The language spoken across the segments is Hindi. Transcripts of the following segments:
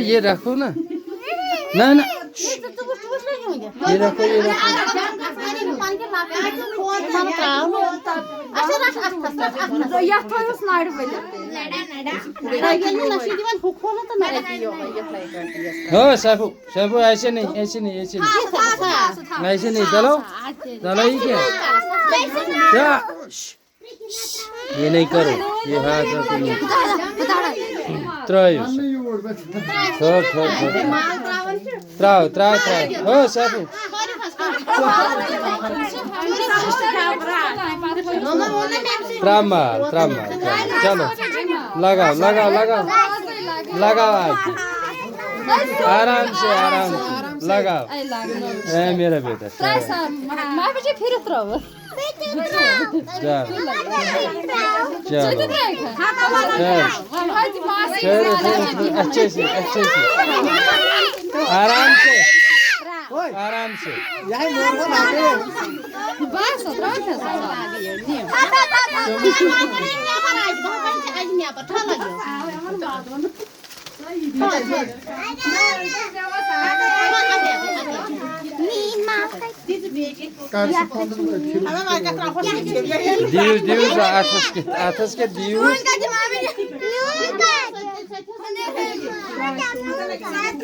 ये रखो ना ना ना ये रखो हो सैफू सैफू ऐसे नहीं ऐसे नहीं ऐसे नहीं चलो चलो ये क्या ये नहीं करो ये हाथ रखो त्रायो त्राव हो सैफू ट्रामा चलो लगाओ आराम से लगाओ ए मेरा बेटा चलो अच्छे से आराम से दिउ आथस के दिउ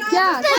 क्या